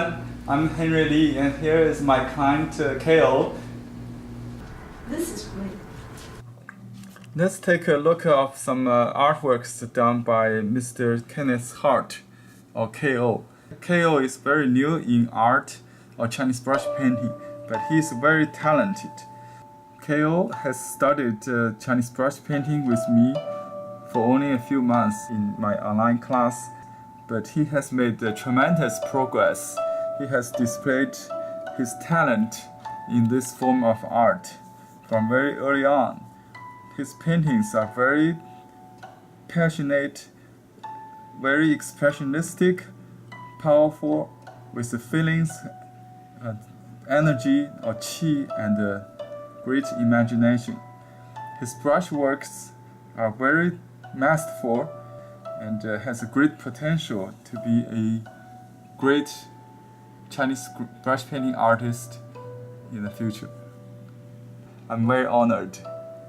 everyone. I'm Henry Lee, and here is my client K.O. This is great. Let's take a look at some artworks done by Mr. Kenneth Hart, or K.O. K.O. is very new in art or Chinese brush painting, but he's very talented. K.O. has studied Chinese brush painting with me for only a few months in my online class, but he has made tremendous progress. He has displayed his talent in this form of art from very early on. His paintings are very passionate, very expressionistic, powerful, with the feelings, energy or qi, and great imagination. His brushworks are very masterful and has a great potential to be a great Chinese brush painting artist in the future. I'm very honored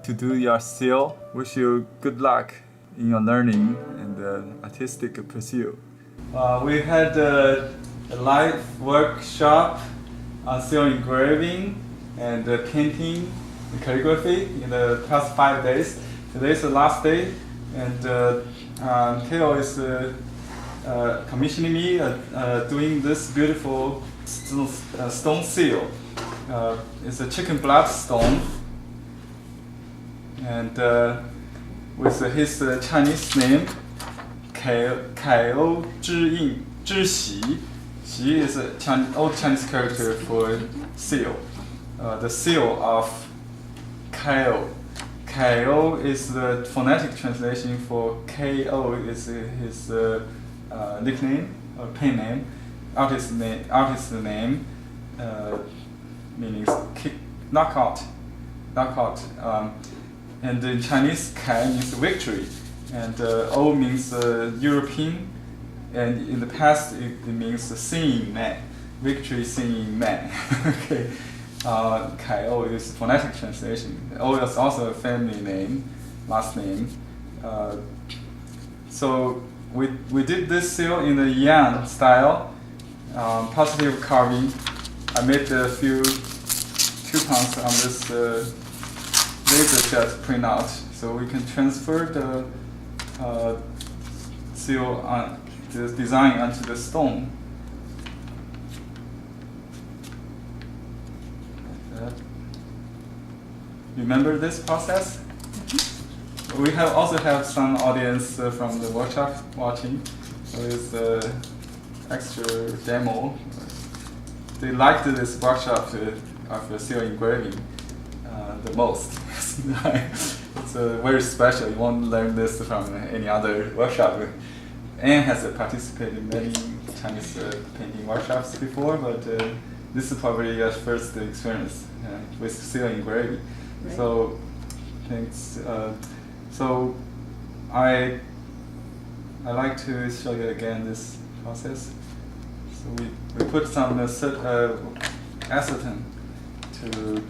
to do your seal. Wish you good luck in your learning and artistic pursuit. We had a live workshop on seal engraving and painting and calligraphy in the past 5 days. Today is the last day, and K.O. is commissioning me doing this beautiful stone seal. It's a chicken blood stone, and with his Chinese name, K.O. 知印知喜. Xi is an old Chinese character for seal. The seal of K.O. K.O. is the phonetic translation for K.O. is his nickname or pen name, artist name, meaning knockout. And in Chinese, Kai means victory, and O means European, and in the past it means singing man, victory singing man. Okay. K.O. is phonetic translation. O is also a family name, last name. So we did this seal in the Yan style, positive carving. I made a few coupons on this laser jet printout, so we can transfer the seal on the design onto the stone. Remember this process? Mm-hmm. We also have some audience from the workshop watching, so it's an extra demo. They liked this workshop of seal engraving the most. It's very special. You won't learn this from any other workshop. Anne has participated in many Chinese painting workshops before, but this is probably your first experience with seal engraving. Right. So, thanks. So, I like to show you again this process. So we put some acetone to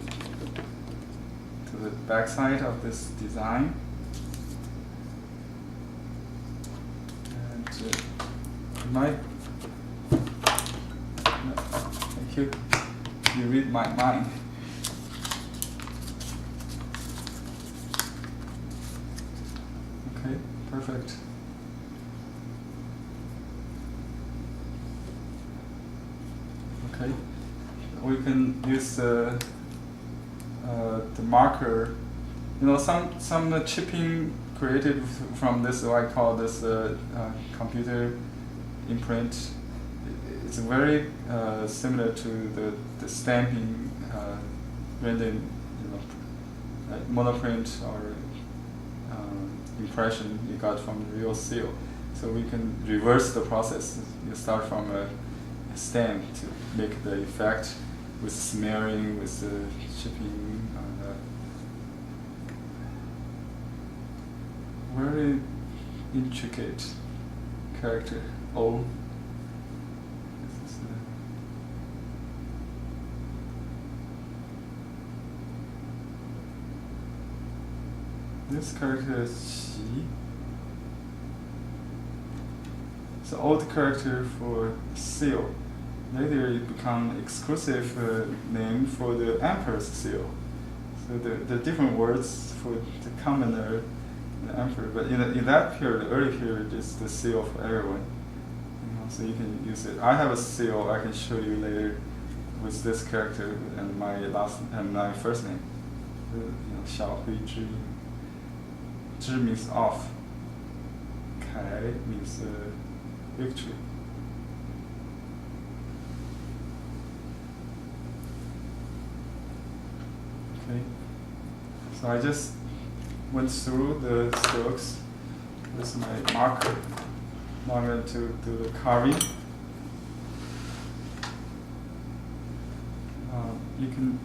the backside of this design, and you might. Thank you. You read my mind. Okay, perfect. Okay, we can use the marker. You know, some chipping created from this, what I call this computer imprint. It's very similar to the stamping rendering, like monoprint or impression you got from the real seal. So we can reverse the process. You start from a stamp to make the effect with smearing, with the chipping. Very intricate character. O. This character is Xi. It's an old character for seal. later it become exclusive name for the emperor's seal. So the different words for the commoner and the emperor, but in that period, the early period, is the seal for everyone. So you can use it. I have a seal I can show you later with this character and my first name. 小灰之，之 means off. 凯 means victory. Okay, so I just went through the strokes with my marker. Now I'm going to do the carving. You can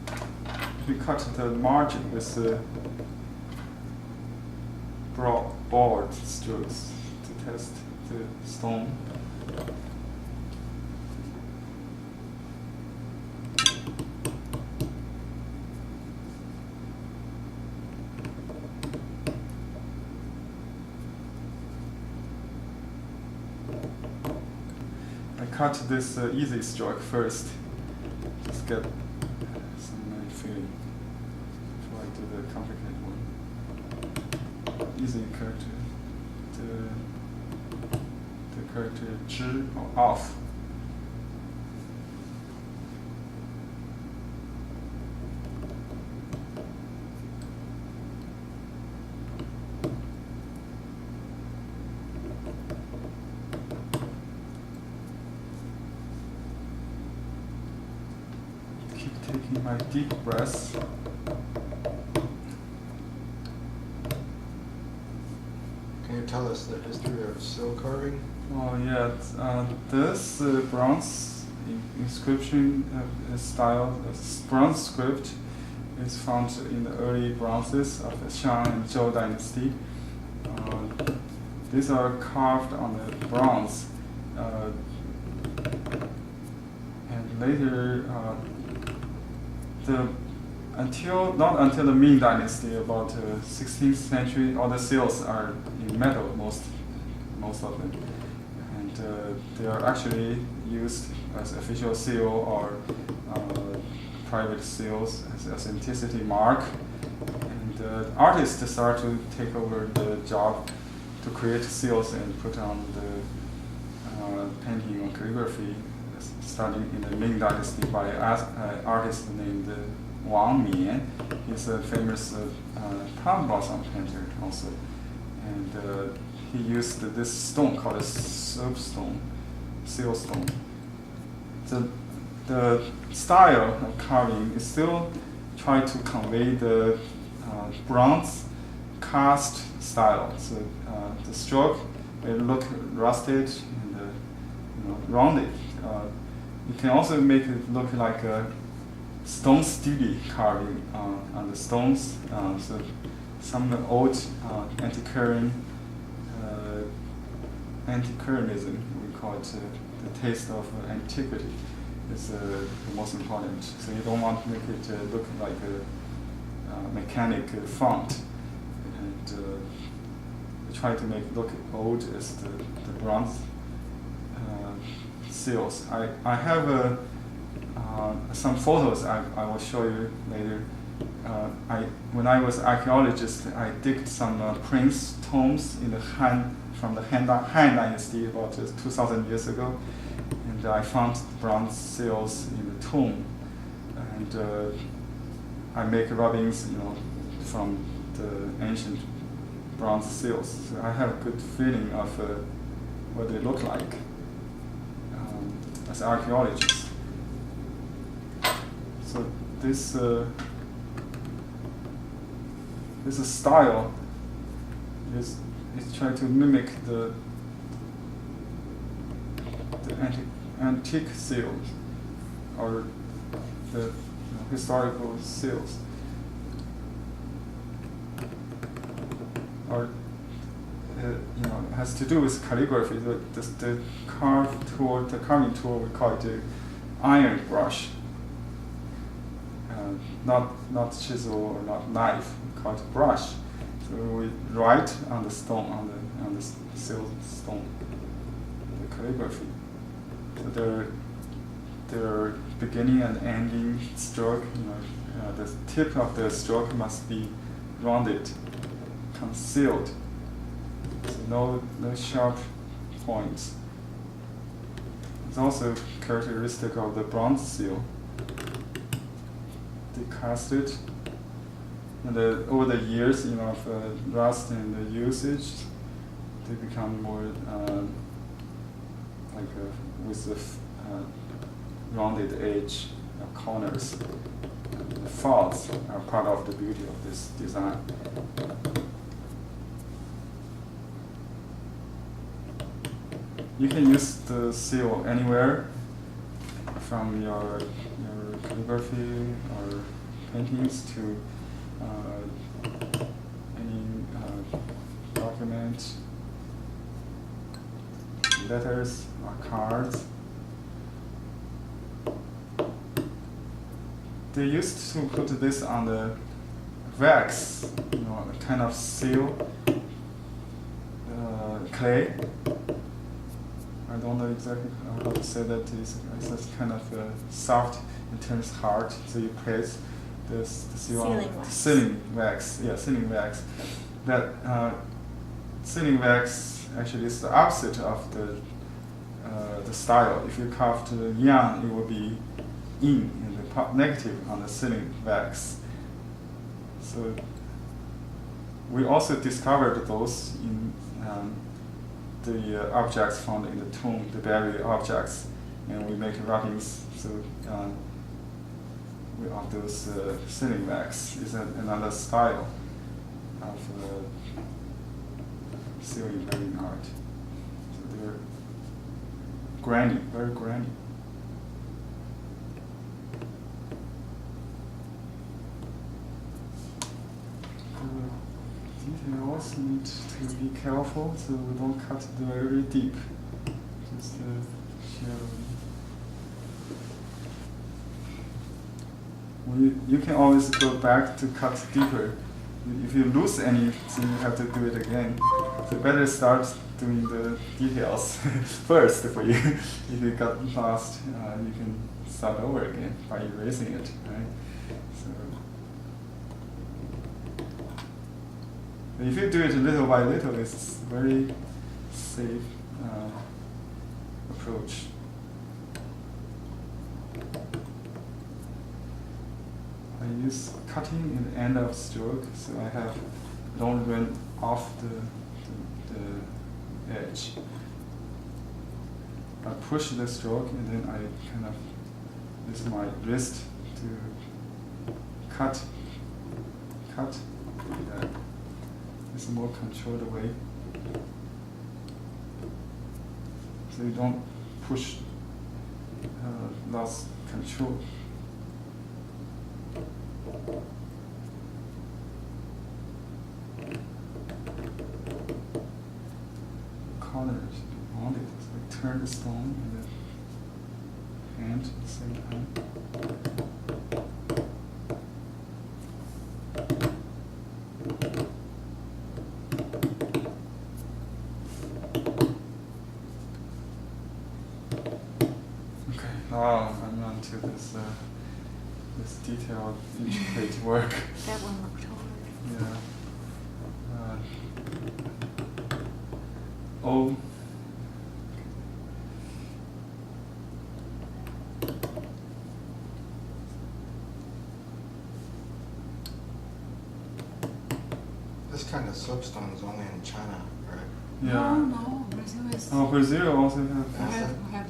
cut the margin with the broad strokes to test the stone. I cut this easy stroke first. Just get some feeling before I do the complicated one. Easy character. The character 之 or off. Taking my deep breaths. Can you tell us the history of seal carving? Oh yeah, this bronze inscription style, bronze script, is found in the early bronzes of the Shang and Zhou dynasty. These are carved on the bronze, and later. Not until the Ming Dynasty, about 16th century, all the seals are in metal, most of them, and they are actually used as official seal or private seals as authenticity mark. And artists start to take over the job to create seals and put on the painting or calligraphy, starting in the Ming Dynasty by an artist named Wang Mian. He's a famous plum blossom painter also. And he used this stone called a soapstone, seal stone. The style of carving is still trying to convey the bronze cast style. So the stroke will look rusted and rounded. You can also make it look like a stone study carving on the stones. So some old antiquarianism, we call it the taste of antiquity, is the most important. So you don't want to make it look like a mechanic font, and try to make it look old as the bronze seals. I have some photos I will show you later. When I was an archaeologist, I digged some prince tombs in the from the Han Dynasty about 2,000 years ago, and I found bronze seals in the tomb, and I make rubbings, from the ancient bronze seals. So I have a good feeling of what they look like as archaeologists. So this style is trying to mimic the antique seals or the historical seals, or has to do with calligraphy. The carving tool, we call it the iron brush. Not chisel or not knife, we call it brush. So we write on the stone, on the seal stone, the calligraphy. So their beginning and ending stroke, the tip of the stroke must be rounded, concealed, so no sharp points. It's also characteristic of the bronze seal. They cast it, and over the years, of rust and the usage, they become more with the rounded edge corners. The faults are part of the beauty of this design. You can use the seal anywhere from your calligraphy or paintings to any document, letters or cards. They used to put this on the wax, a kind of seal clay. I don't know exactly how to say that. It's kind of soft and turns hard, so you press the seal on sealing wax. Yeah, sealing wax. That sealing wax actually is the opposite of the style. If you carved yang, it would be in the negative on the sealing wax. So we also discovered those in the objects found in the tomb, the buried objects, and we make wrappings. So of those sealing wax is another style of sealing bearing art. So they're granny, very granny. Details need to be careful so we don't cut very deep. Just shadowing. You can always go back to cut deeper. If you lose anything, you have to do it again. So better start doing the details first for you. If you got lost, you can start over again by erasing it, right? So if you do it little by little, it's a very safe approach. I use cutting in the end of stroke, so I don't run off the edge. I push the stroke and then I kind of use my wrist to cut like that. It's a more controlled way. So you don't push, lost control. Corners on it, so I turn the stone and the hand at the same time. Now I'm on to this detailed, intricate work. That one looked hard. Yeah. Oh. This kind of soapstone is only in China, right? Yeah. No, Brazil is. Oh, Brazil also We have. have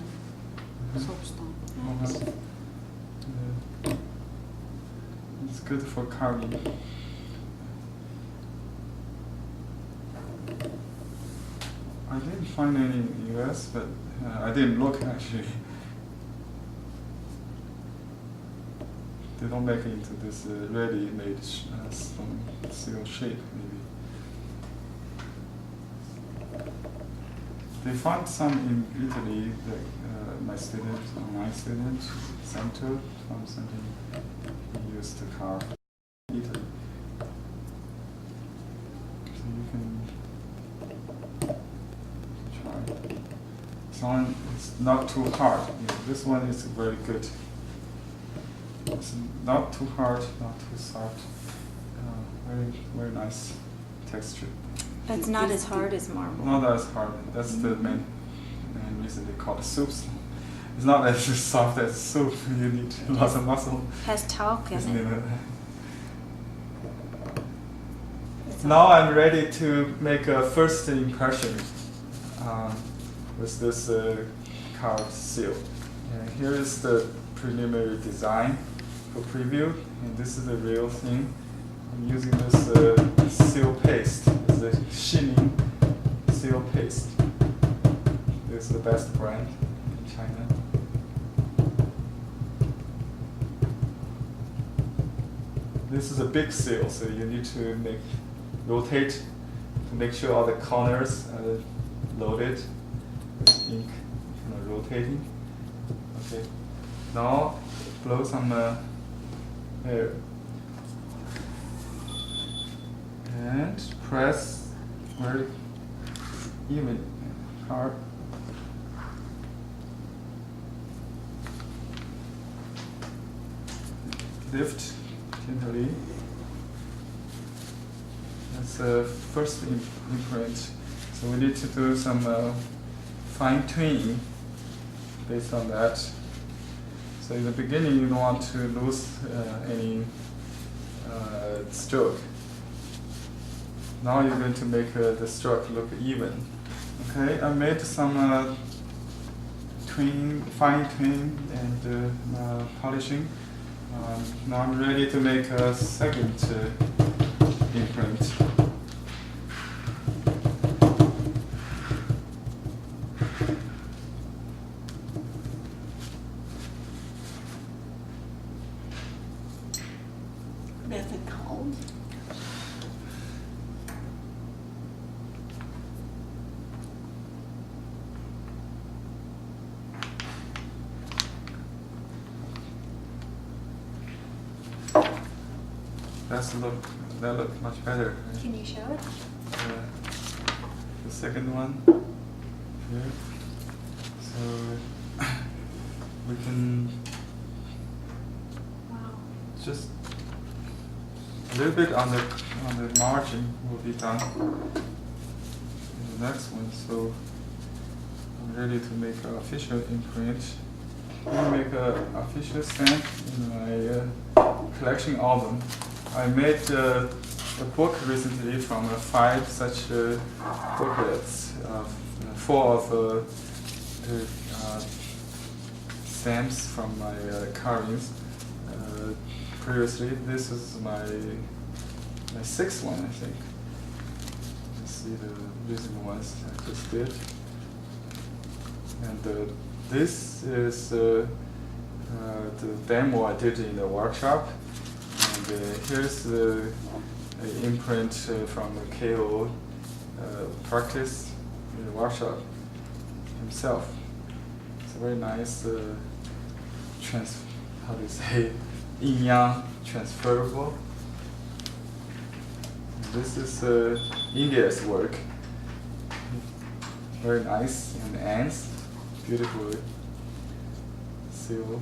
soapstone. Yeah. It's good for carving. I didn't find any in the US, but I didn't look actually. They don't make it into this ready-made stone seal shape, maybe. They found some in Italy, my student, Santo, found something he used to carve in Italy. So you can try. Someone It's not too hard. Yeah, this one is very good. It's not too hard, not too soft. Very, very nice texture. But it's not as hard as marble. Not as hard. That's the main reason they call it soups. It's not as soft as soup. You need lots of muscle. Has talc in Isn't it. it? It's Now I'm ready to make a first impression with this carved seal. And here is the preliminary design for preview, and this is the real thing. I'm using this seal paste. It's a shimming seal paste. This is the best brand in China. This is a big seal, so you need to rotate to make sure all the corners are loaded with ink, rotating. Okay. Now blow some air and press very even, hard. Lift gently. That's the first imprint. So we need to do some fine tuning based on that. So in the beginning, you don't want to lose any stroke. Now you're going to make the stroke look even. Okay, I made some fine tuning and polishing. Now I'm ready to make a second imprint. Method called. That look much better. Right? Can you show it? The second one here. So we can Wow. just a little bit on the margin will be done in the next one. So I'm ready to make an official imprint. I make an official stamp in my collection album. I made a book recently from 5 such booklets, 4 of the stamps from my carvings. Previously, this is my 6th one, I think. You see the recent ones I just did. And this is the demo I did in the workshop. And here's the imprint from the K.O. Practice in the workshop himself. It's a very nice how do you say, yin-yang transferable. This is India's work. Very nice and ends beautifully sealed.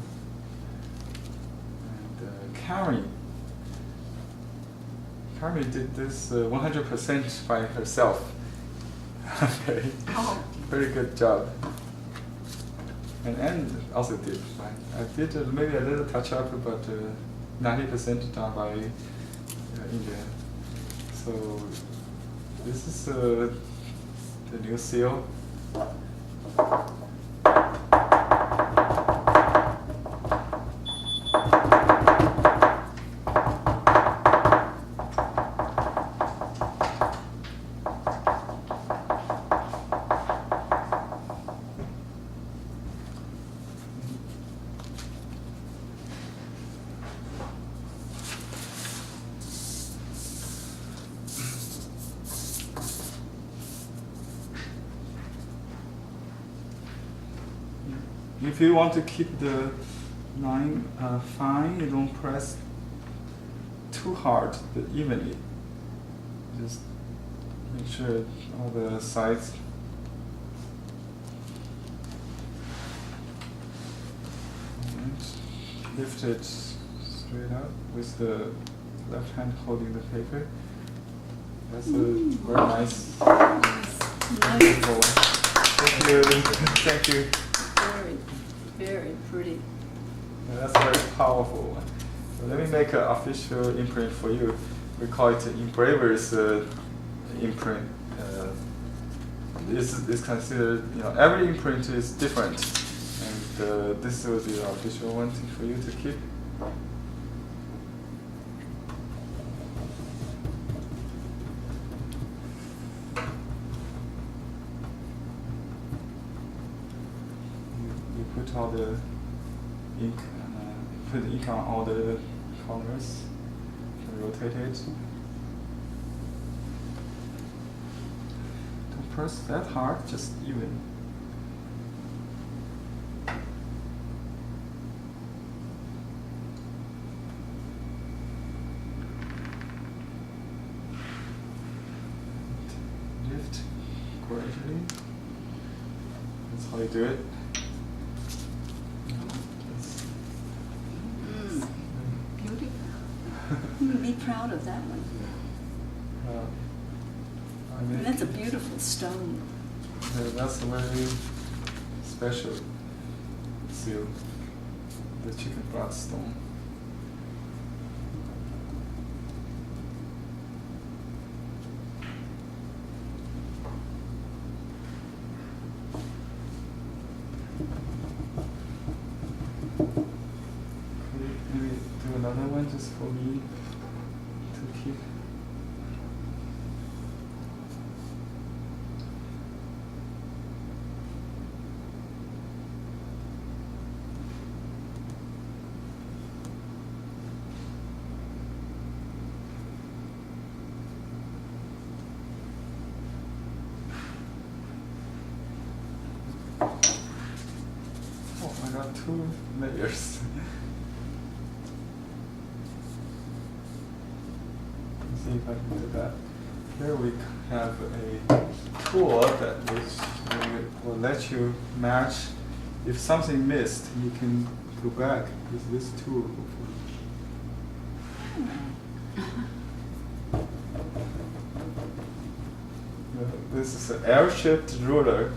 And Karen did this 100% by herself. Okay. Oh. Very good job. And Anne also did. I did maybe a little touch up, but 90% done by India. So this is the new seal. If you want to keep the line fine, you don't press too hard, but evenly. Just make sure all the sides lift it straight up with the left hand holding the paper. That's a very nice, beautiful one. Thank you. Thank you. Very, very pretty. Yeah, that's a very powerful one. So let me make an official imprint for you. We call it engraver's imprint. It's considered, every imprint is different, and this will be the official one for you to keep. You put all the ink, put the ink on all the corners, and rotate it. Don't press that hard, just even. Lift gradually. That's how you do it. Beautiful. Be proud of that one. And that's a beautiful stone. That's a very special seal, the chicken blood stone. Maybe do another one just for me to keep. Oh, I got 2 layers. Let's see if I can do that. Here we have a tool that will let you match. If something missed, you can go back with this tool. This is an L-shaped ruler.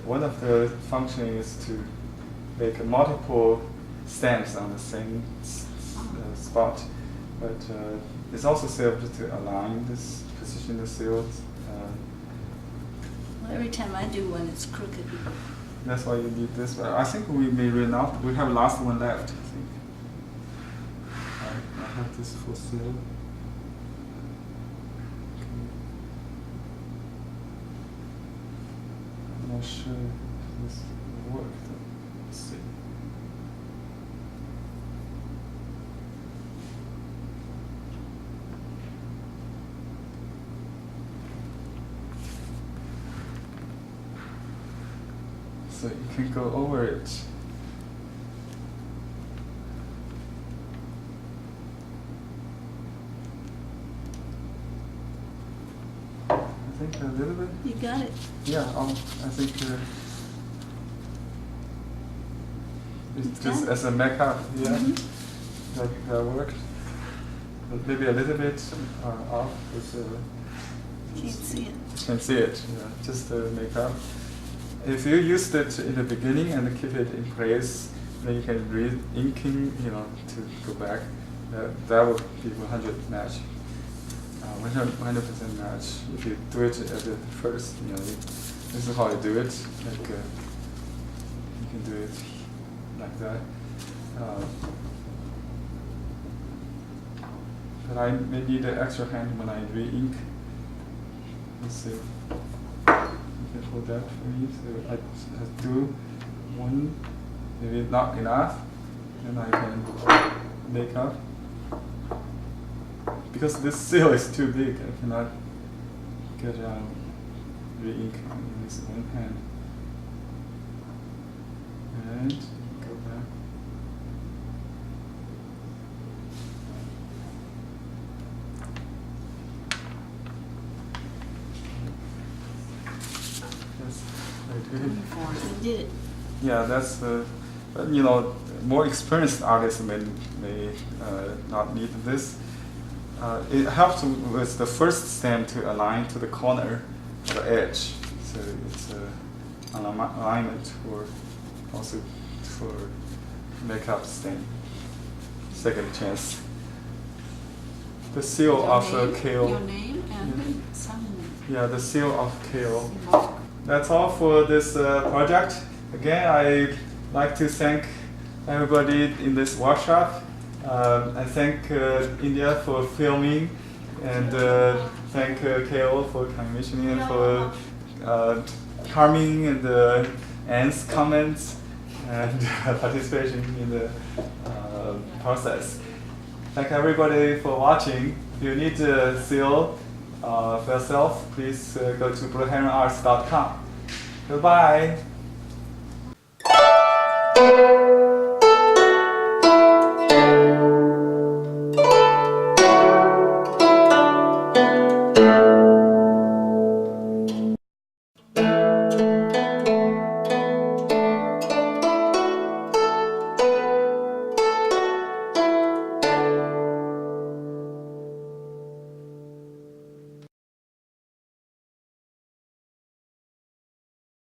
One of the functions is to make multiple stamps on the same spot, but it's also served to align this, position the seals. Well, every time I do one, it's crooked. That's why you need this. But I think we may run out. We have last one left. I think. I have this for sale. I'm not sure if this will work though. Let's see. So you can go over it. I think a little bit. You got it. Yeah, I think it's just as a makeup, yeah, that worked. But maybe a little bit off with Can't see it. Can't see it, yeah, just makeup. If you used it in the beginning and keep it in place, then you can re-inking, to go back. That would be 100 match. 100% match. If you do it at the first, this is how you do it. Like you can do it like that. But I may need an extra hand when I re-ink. Let's see. You can hold that for me. So I just do one, maybe not enough, then I can make up. Because this seal is too big, I cannot get re-ink in this one hand. And go back. Yes, I did. You did it. Yeah, that's But, more experienced artists may not need this. It helps with the first stem to align to the corner, the edge. So it's an alignment or also for makeup stem. Second chance. The seal of K.O. Your name and some Yeah, the seal of K.O. That's all for this project. Again, I'd like to thank everybody in this workshop. And thank India for filming, and thank K.O. for commissioning and for Carming and Anne's comments and participation in the process. Thank everybody for watching. If you need to seal for yourself, please go to blueheronarts.com. Goodbye.